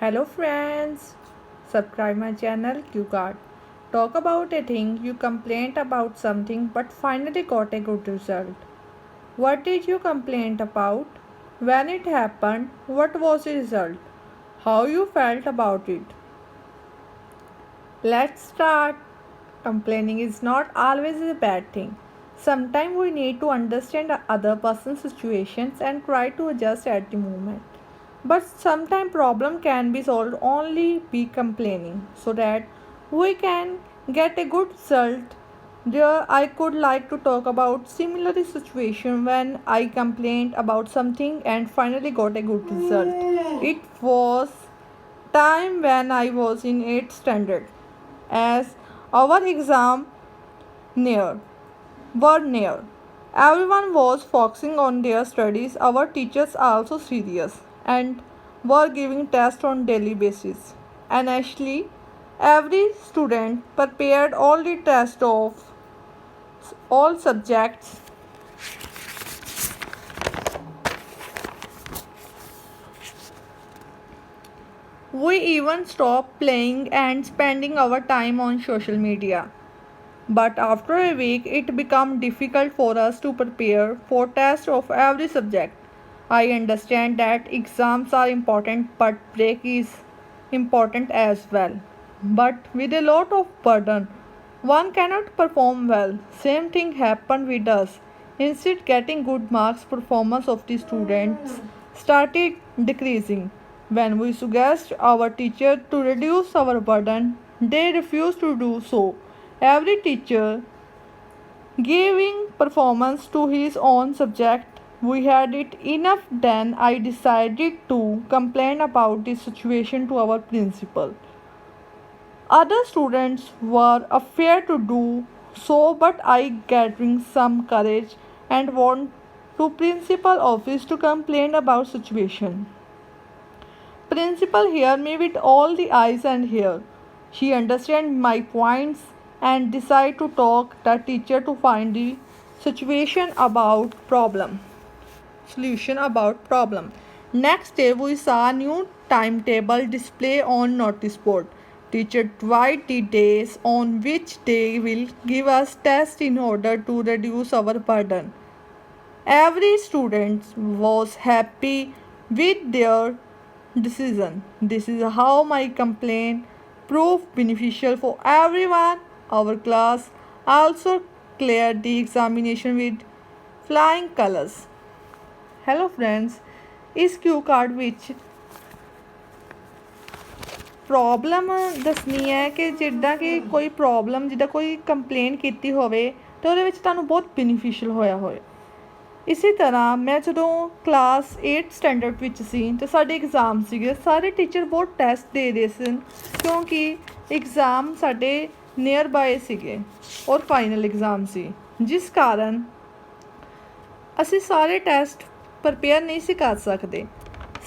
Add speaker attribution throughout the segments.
Speaker 1: Hello friends, subscribe my channel QCard. Talk about a thing you complained about something but finally got a good result. What did you complain about? When it happened, what was the result? How you felt about it? Let's start. Complaining is not always a bad thing. Sometimes we need to understand the other person's situations and try to adjust at the moment. But sometimes problem can be solved only by complaining so that we can get a good result. There I could like to talk about similar situation when I complained about something and finally got a good result. It was time when I was in 8th standard as our exam near were near. Everyone was focusing on their studies. Our teachers are also serious and were giving tests on daily basis. And actually, every student prepared all the tests of all subjects. We even stopped playing and spending our time on social media. But after a week, it became difficult for us to prepare for tests of every subject. I understand that exams are important, but break is important as well. But with a lot of burden, one cannot perform well. Same thing happened with us. Instead getting good marks, performance of the students started decreasing. When we suggest our teacher to reduce our burden, they refuse to do so. Every teacher giving performance to his own subject. We had it enough. Then I decided to complain about the situation to our principal. Other students were afraid to do so, but I gathering some courage and went to principal office to complain about situation. Principal hear me with all the eyes and hear. She understand my points and decide to talk the teacher to find the situation about problem. Solution about problem. Next day we saw new timetable display on notice board. Teacher divide the days on which they will give us test in order to reduce our burden. Every student was happy with their decision. This is how my complaint proved beneficial for everyone. Our class also cleared the examination with flying colors. Hello friends, ਇਸ Q card ਵਿੱਚ problem ਦੱਸਣੀ ਹੈ ਕਿ ਜਿੱਦਾਂ ਕਿ ਕੋਈ problem ਜਿੱਦਾਂ ਕੋਈ ਕੰਪਲੇਂਟ ਕੀਤੀ ਹੋਵੇ ਤਾਂ ਉਹਦੇ ਵਿੱਚ ਤੁਹਾਨੂੰ ਬਹੁਤ ਬੈਨੀਫੀਸ਼ੀਅਲ ਹੋਇਆ ਹੋਵੇ। ਇਸੇ ਤਰ੍ਹਾਂ ਮੈਂ ਜਦੋਂ ਕਲਾਸ 8 ਸਟੈਂਡਰਡ ਵਿੱਚ ਸੀ ਤਾਂ ਸਾਡੇ ਐਗਜ਼ਾਮ ਸੀਗੇ। ਸਾਰੇ ਟੀਚਰ ਬਹੁਤ ਟੈਸਟ ਦੇ ਰਹੇ ਸਨ ਕਿਉਂਕਿ ਐਗਜ਼ਾਮ ਸਾਡੇ ਨੀਅਰ ਬਾਏ ਸੀਗੇ ਔਰ ਫਾਈਨਲ ਐਗਜ਼ਾਮ ਸੀ, ਜਿਸ ਕਾਰਨ ਅਸੀਂ ਸਾਰੇ ਟੈਸਟ ਪ੍ਰਪੇਅਰ ਨਹੀਂ ਸੀ ਕਰ ਸਕਦੇ।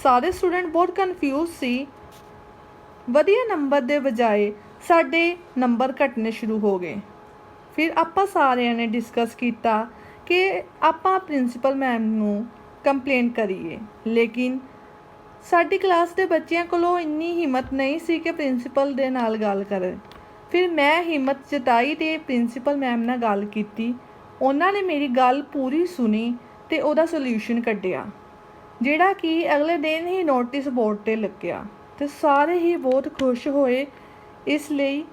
Speaker 1: ਸਾਰੇ ਸਟੂਡੈਂਟ ਬਹੁਤ ਕਨਫਿਊਜ਼ ਸੀ। ਵਧੀਆ ਨੰਬਰ ਦੇ ਬਜਾਏ ਸਾਡੇ ਨੰਬਰ ਘਟਣੇ ਸ਼ੁਰੂ ਹੋ ਗਏ। ਫਿਰ ਆਪਾਂ ਸਾਰਿਆਂ ਨੇ ਡਿਸਕਸ ਕੀਤਾ ਕਿ ਆਪਾਂ ਪ੍ਰਿੰਸੀਪਲ ਮੈਮ ਨੂੰ ਕੰਪਲੇਂਟ ਕਰੀਏ, ਲੇਕਿਨ ਸਾਡੀ ਕਲਾਸ ਦੇ ਬੱਚਿਆਂ ਕੋਲੋਂ ਇੰਨੀ ਹਿੰਮਤ ਨਹੀਂ ਸੀ ਕਿ ਪ੍ਰਿੰਸੀਪਲ ਦੇ ਨਾਲ ਗੱਲ ਕਰੇ। ਫਿਰ ਮੈਂ ਹਿੰਮਤ ਜਤਾਈ ਅਤੇ ਪ੍ਰਿੰਸੀਪਲ ਮੈਮ ਨਾਲ ਗੱਲ ਕੀਤੀ। ਉਹਨਾਂ ਨੇ ਮੇਰੀ ਗੱਲ ਪੂਰੀ ਸੁਣੀ ਅਤੇ ਉਹਦਾ ਸੋਲਿਊਸ਼ਨ ਕੱਢਿਆ, ਜਿਹੜਾ ਕਿ ਅਗਲੇ ਦਿਨ ਹੀ ਨੋਟਿਸ ਬੋਰਡ 'ਤੇ ਲੱਗਿਆ ਅਤੇ ਸਾਰੇ ਹੀ ਬਹੁਤ ਖੁਸ਼ ਹੋਏ। ਇਸ ਲਈ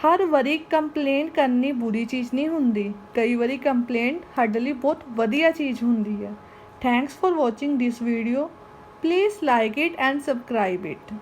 Speaker 1: ਹਰ ਵਾਰੀ ਕੰਪਲੇਂਟ ਕਰਨੀ ਬੁਰੀ ਚੀਜ਼ ਨਹੀਂ ਹੁੰਦੀ, ਕਈ ਵਾਰੀ ਕੰਪਲੇਂਟ ਸਾਡੇ ਲਈ ਬਹੁਤ ਵਧੀਆ ਚੀਜ਼ ਹੁੰਦੀ ਹੈ। Thanks for watching this video. Please like it and subscribe it.